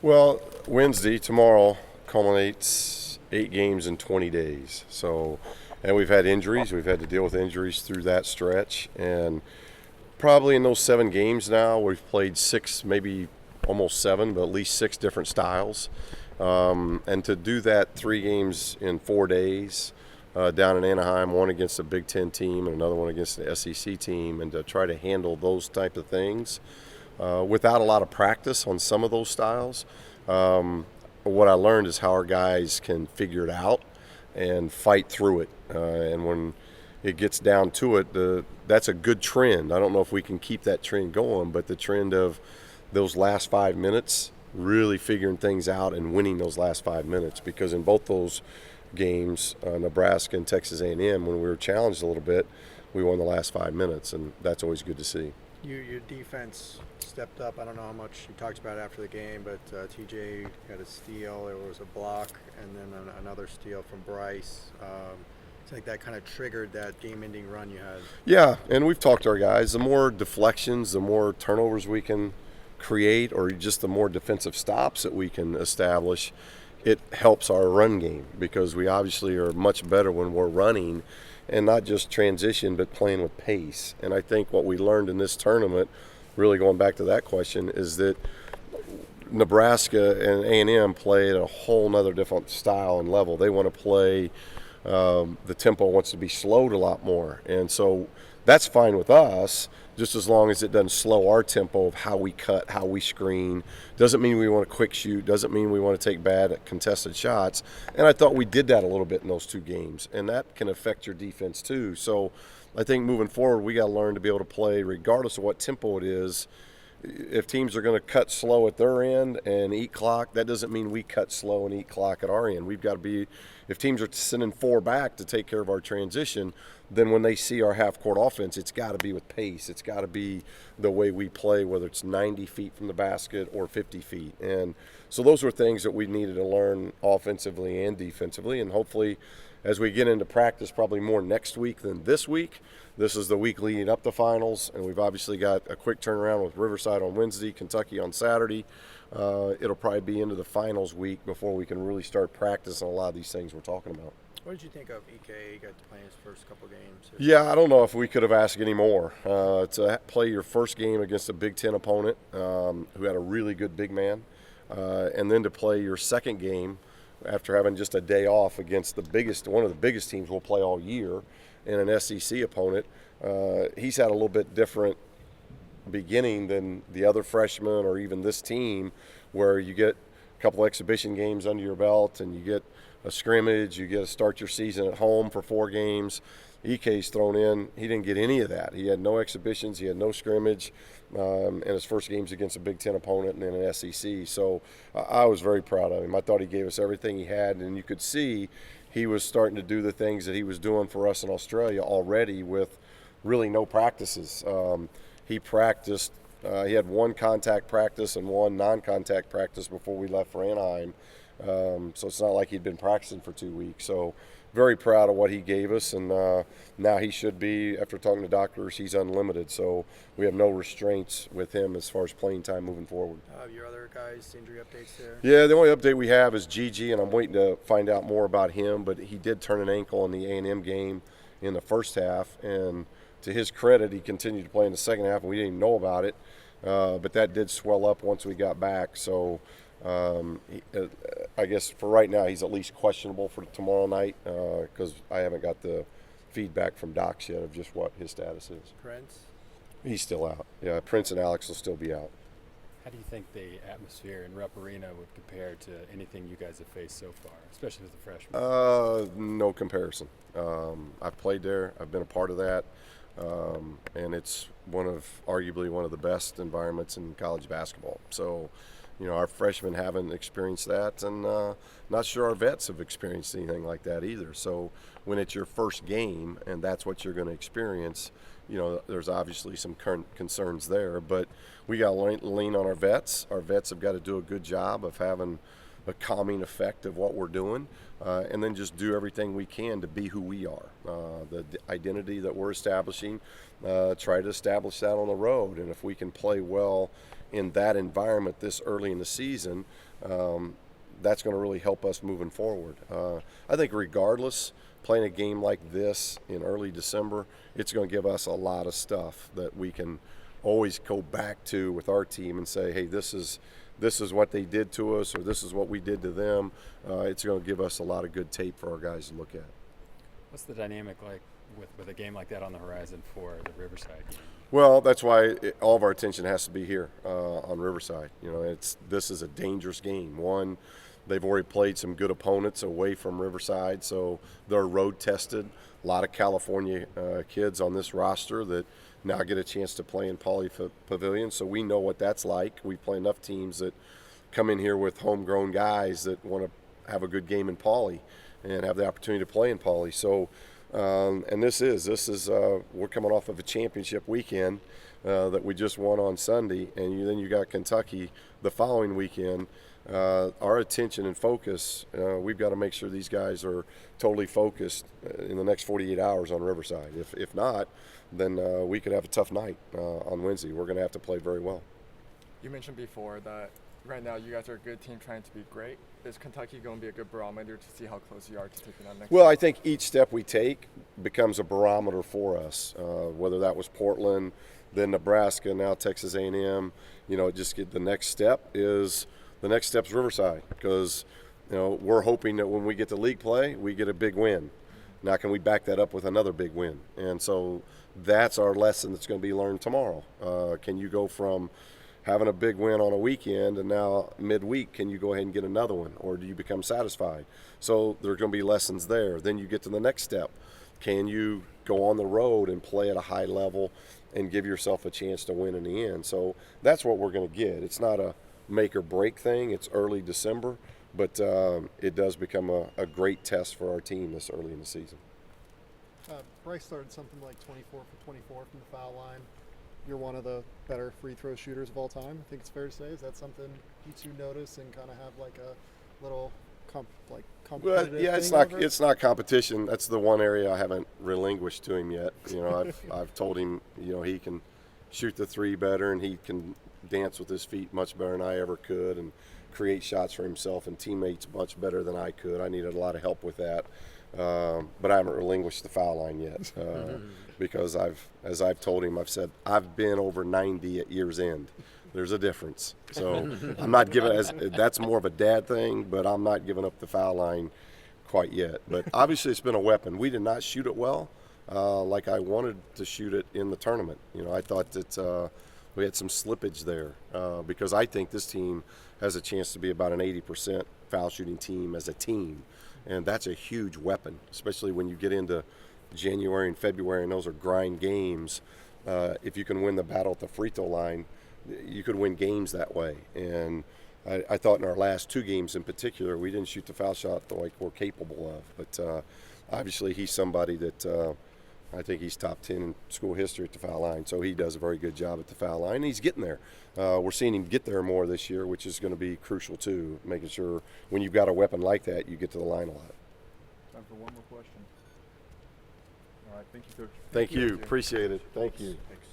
Well, Wednesday, tomorrow, culminates 8 games in 20 days. So, and we've had injuries. We've had to deal with injuries through that stretch. And probably in those 7 games now, we've played 6, maybe almost 7, but at least 6 different styles. And to do that 3 games in 4 days down in Anaheim, one against a Big Ten team and another one against the SEC team, and to try to handle those type of things without a lot of practice on some of those styles. What I learned is how our guys can figure it out and fight through it. And when it gets down to it, that's a good trend. I don't know if we can keep that trend going, but the trend of those last 5 minutes, really figuring things out and winning those last 5 minutes. Because in both those games, Nebraska and Texas A&M, when we were challenged a little bit, we won the last 5 minutes, and that's always good to see. Your defense stepped up. I don't know how much you talked about it after the game, but TJ had a steal. There was a block, and then another steal from Bryce. It's like that kind of triggered that game-ending run you had. Yeah, and we've talked to our guys. The more deflections, the more turnovers we can create, or just the more defensive stops that we can establish, it helps our run game, because we obviously are much better when we're running and not just transition, but playing with pace. And I think what we learned in this tournament, really going back to that question, is that Nebraska and A&M play at a whole nother different style and level. They want to play, the tempo wants to be slowed a lot more. And so that's fine with us, just as long as it doesn't slow our tempo of how we cut, how we screen. Doesn't mean we want to quick shoot, doesn't mean we want to take bad contested shots. And I thought we did that a little bit in those 2 games, and that can affect your defense too. So I think moving forward, we got to learn to be able to play regardless of what tempo it is. If teams are going to cut slow at their end and eat clock, that doesn't mean we cut slow and eat clock at our end. We've got to be, if teams are sending 4 back to take care of our transition, then when they see our half-court offense, it's got to be with pace. It's got to be the way we play, whether it's 90 feet from the basket or 50 feet. And so those were things that we needed to learn offensively and defensively, and hopefully as we get into practice, probably more next week than this week. This is the week leading up to finals, and we've obviously got a quick turnaround with Riverside on Wednesday, Kentucky on Saturday. It'll probably be into the finals week before we can really start practicing a lot of these things we're talking about. What did you think of EK? He got to play his first couple games. Yeah, I don't know if we could have asked any more. To play your first game against a Big Ten opponent who had a really good big man, and then to play your second game after having just a day off against one of the biggest teams we'll play all year, and an SEC opponent. He's had a little bit different beginning than the other freshmen or even this team, where you get a couple exhibition games under your belt and you get a scrimmage, you get to start your season at home for 4 games. EK's thrown in. He didn't get any of that. He had no exhibitions. He had no scrimmage. And his first game's against a Big Ten opponent and then an SEC. So I was very proud of him. I thought he gave us everything he had, and you could see he was starting to do the things that he was doing for us in Australia already with really no practices. He practiced. He had 1 contact practice and 1 non-contact practice before we left for Anaheim. So it's not like he'd been practicing for 2 weeks. So very proud of what he gave us, and now he should be, after talking to doctors, he's unlimited. So we have no restraints with him as far as playing time moving forward. Your other guys, injury updates there? Yeah, the only update we have is Gigi, and I'm waiting to find out more about him, but he did turn an ankle in the A&M game in the first half, and to his credit, he continued to play in the second half, and we didn't even know about it, but that did swell up once we got back. So I guess for right now he's at least questionable for tomorrow night, because I haven't got the feedback from docs yet of just what his status is. Prince? He's still out. Yeah, Prince and Alex will still be out. How do you think the atmosphere in Rupp Arena would compare to anything you guys have faced so far, especially as a freshman? No comparison. I've played there. I've been a part of that. And it's arguably one of the best environments in college basketball. So, our freshmen haven't experienced that, and not sure our vets have experienced anything like that either. So when it's your first game and that's what you're going to experience, there's obviously some current concerns there, but we got to lean on our vets. Our vets have got to do a good job of having a calming effect of what we're doing, and then just do everything we can to be who we are. The identity that we're establishing, try to establish that on the road, and if we can play well in that environment this early in the season, that's going to really help us moving forward. I think regardless, playing a game like this in early December, it's going to give us a lot of stuff that we can always go back to with our team and say, hey, this is what they did to us, or this is what we did to them. It's going to give us a lot of good tape for our guys to look at. What's the dynamic like with a game like that on the horizon for the Riverside game? Well, that's why all of our attention has to be here on Riverside. This is a dangerous game. One, they've already played some good opponents away from Riverside, so they're road tested. A lot of California kids on this roster that now get a chance to play in Pauley Pavilion, so we know what that's like. We play enough teams that come in here with homegrown guys that want to have a good game in Pauley and have the opportunity to play in Pauley. So, and this is we're coming off of a championship weekend that we just won on Sunday, and then you got Kentucky the following weekend. Our attention and focus, we've got to make sure these guys are totally focused in the next 48 hours on Riverside. If not, then we could have a tough night on Wednesday. We're going to have to play very well. You mentioned before that right now you guys are a good team trying to be great. Is Kentucky going to be a good barometer to see how close you are to taking on next Well, year? I think each step we take becomes a barometer for us, whether that was Portland, then Nebraska, now Texas A&M. Just get the next step is Riverside, because we're hoping that when we get to league play, we get a big win. Now, can we back that up with another big win? And so that's our lesson that's going to be learned tomorrow. Can you go from having a big win on a weekend and now midweek, can you go ahead and get another one, or do you become satisfied? So there are going to be lessons there. Then you get to the next step. Can you go on the road and play at a high level and give yourself a chance to win in the end? So that's what we're going to get. It's not a make or break thing. It's early December, but it does become a great test for our team this early in the season. Bryce started something like 24 for 24 from the foul line. You're one of the better free throw shooters of all time, I think it's fair to say. Is that something you two notice and kind of have like a little competitive yeah, thing it's not competition. That's the one area I haven't relinquished to him yet. I've told him he can shoot the three better, and he can dance with his feet much better than I ever could, and create shots for himself and teammates much better than I could. I needed a lot of help with that, but I haven't relinquished the foul line yet because as I've told him, I've said I've been over 90 at year's end. There's a difference, so I'm not giving that's more of a dad thing, but I'm not giving up the foul line quite yet. But obviously, it's been a weapon. We did not shoot it well, like I wanted to shoot it in the tournament. I thought that we had some slippage there because I think this team has a chance to be about an 80% foul shooting team as a team, and that's a huge weapon, especially when you get into January and February, and those are grind games. If you can win the battle at the free throw line, you could win games that way. And I thought in our last two games in particular, we didn't shoot the foul shot like we're capable of. But obviously, he's somebody that I think he's top 10 in school history at the foul line. So he does a very good job at the foul line. And he's getting there. We're seeing him get there more this year, which is going to be crucial too, making sure when you've got a weapon like that, you get to the line a lot. Time for one more question. All right, thank you, Coach. Thank you. Appreciate it. Thank you. Thanks.